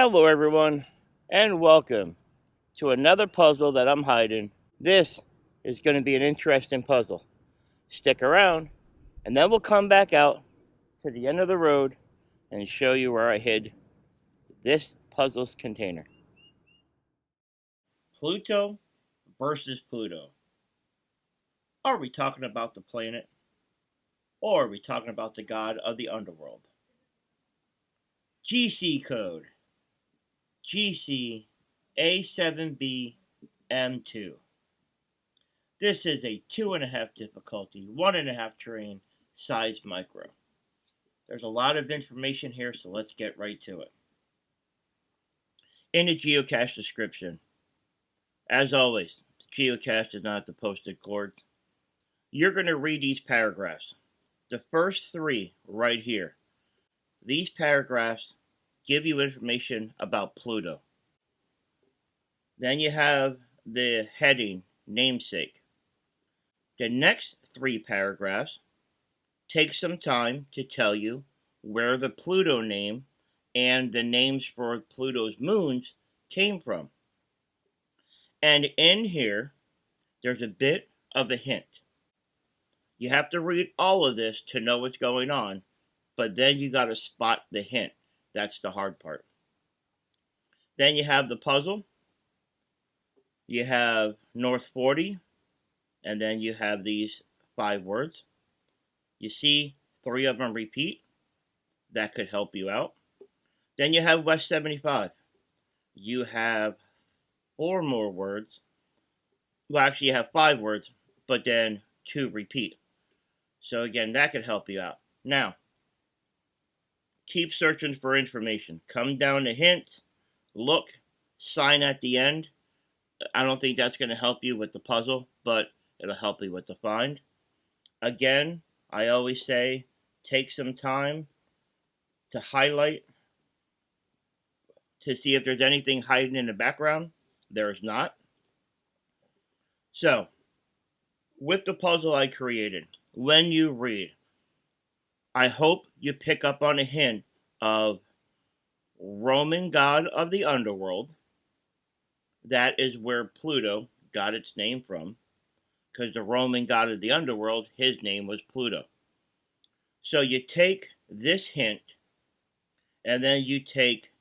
Hello everyone, and welcome to another puzzle that I'm hiding. This is going to be an interesting puzzle. Stick around, and then we'll come back out to the end of the road and show you where I hid this puzzle's container. Pluto versus Pluto. Are we talking about the planet? Or are we talking about the god of the underworld? GC code GCA7BM2. This is a 2.5 difficulty, 1.5 terrain, size micro. There's a lot of information here, so let's get right to it. In the geocache description, as always, the geocache is not the posted coords. You're going to read these paragraphs. The first three right here. These paragraphs give you information about Pluto. Then you have the heading, namesake. The next three paragraphs take some time to tell you where the Pluto name and the names for Pluto's moons came from. And in here, there's a bit of a hint. You have to read all of this to know what's going on, but then you got to spot the hint. That's the hard part. Then you have the puzzle. You have North 40, and then you have these 5 words. You see 3 of them repeat. That could help you out. Then you have West 75. You have 4 more words. Well, actually, you have 5 words, but then 2 repeat. So again, that could help you out. Now, keep searching for information. Come down to hints, look, sign at the end. I don't think that's going to help you with the puzzle, but it'll help you with the find. Again, I always say, take some time to highlight to see if there's anything hiding in the background. There is not. So, with the puzzle I created, when you read, I hope you pick up on a hint of Roman god of the underworld. That is where Pluto got its name from, because the Roman god of the underworld, his name was Pluto. So you take this hint, and then you take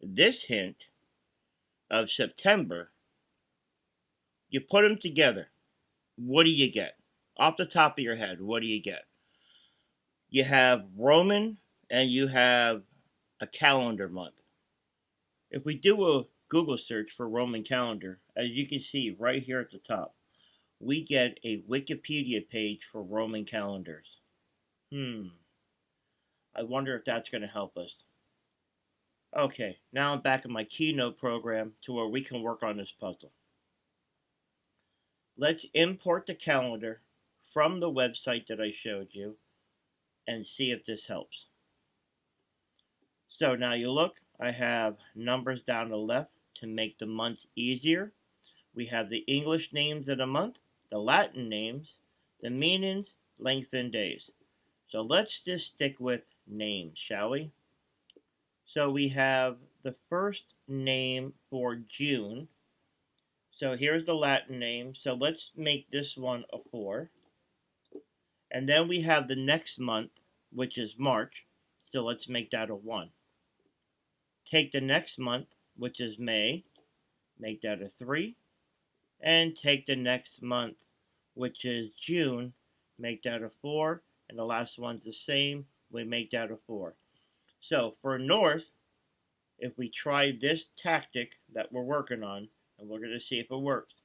this hint of September, you put them together. What do you get? Off the top of your head, what do you get? You have Roman, and you have a calendar month. If we do a Google search for Roman calendar, as you can see right here at the top, we get a Wikipedia page for Roman calendars. I wonder if that's going to help us. Okay, now I'm back in my Keynote program to where we can work on this puzzle. Let's import the calendar from the website that I showed you and see if this helps. So now you look, I have numbers down the left to make the months easier. We have the English names of the month, the Latin names, the meanings, length, and days. So let's just stick with names, shall we? So we have the first name for June. So here's the Latin name. So let's make this one a 4. And then we have the next month, which is March. So let's make that a 1. Take the next month, which is May, make that a 3. And take the next month, which is June, make that a 4. And the last one's the same, we make that a 4. So for North, if we try this tactic that we're working on, and we're going to see if it works,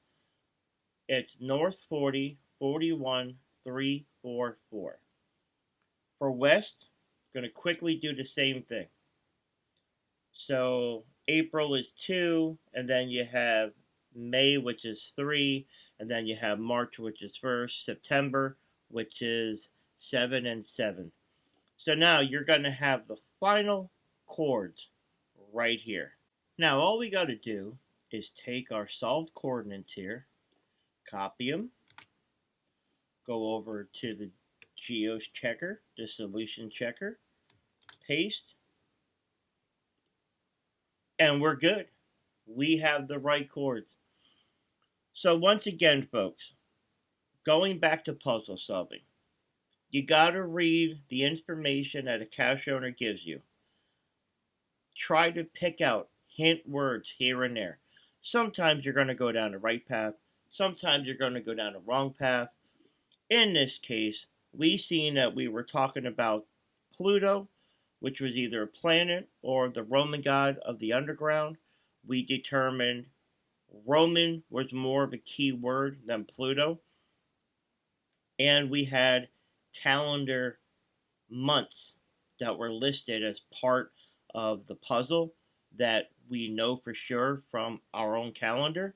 it's North 40, 41, 3, 4, 4. For West, going to quickly do the same thing. So April is 2, and then you have May, which is 3, and then you have March, which is 1st, September, which is 7 and 7. So now you're going to have the final chords right here. Now all we got to do is take our solved coordinates here, copy them, go over to the Geos checker, the solution checker, paste, and we're good. We have the right chords. So once again, folks, going back to puzzle solving, you got to read the information that a cache owner gives you. Try to pick out hint words here and there. Sometimes you're going to go down the right path. Sometimes you're going to go down the wrong path. In this case, we seen that we were talking about Pluto, which was either a planet or the Roman god of the underground. We determined Roman was more of a key word than Pluto. And we had calendar months that were listed as part of the puzzle that we know for sure from our own calendar.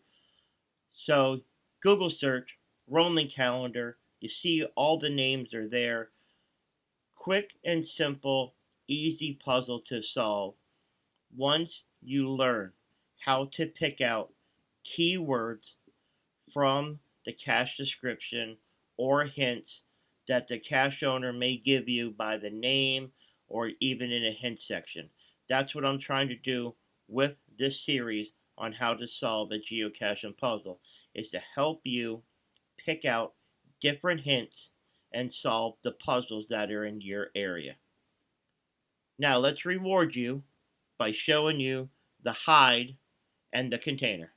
So Google search Roman calendar, you see all the names are there. Quick and simple, easy puzzle to solve. Once you learn how to pick out keywords from the cache description or hints that the cache owner may give you by the name or even in a hint section. That's what I'm trying to do with this series on how to solve a geocaching puzzle, is to help you pick out different hints and solve the puzzles that are in your area. Now let's reward you by showing you the hide and the container.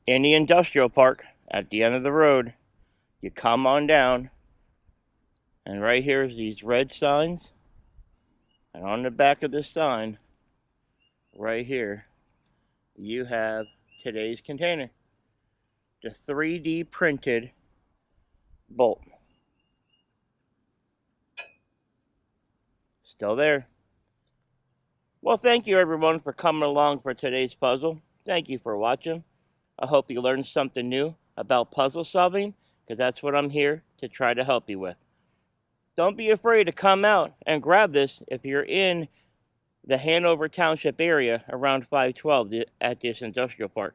In the industrial park at the end of the road, you come on down, and right here is these red signs, and on the back of this sign, right here, you have today's container, the 3D printed bolt. Still there. Well, thank you everyone for coming along for today's puzzle. Thank you for watching. I hope you learned something new about puzzle solving, because that's what I'm here to try to help you with. Don't be afraid to come out and grab this if you're in the Hanover Township area around 512 at this industrial park.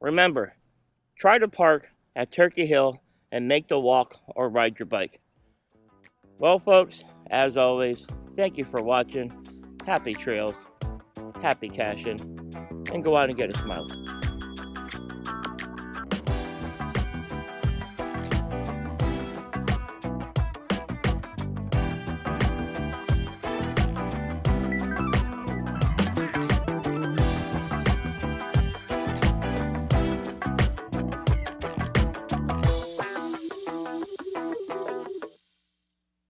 Remember, try to park at Turkey Hill and make the walk or ride your bike. Well, folks, as always, thank you for watching. Happy trails, happy caching, and go out and get a smile.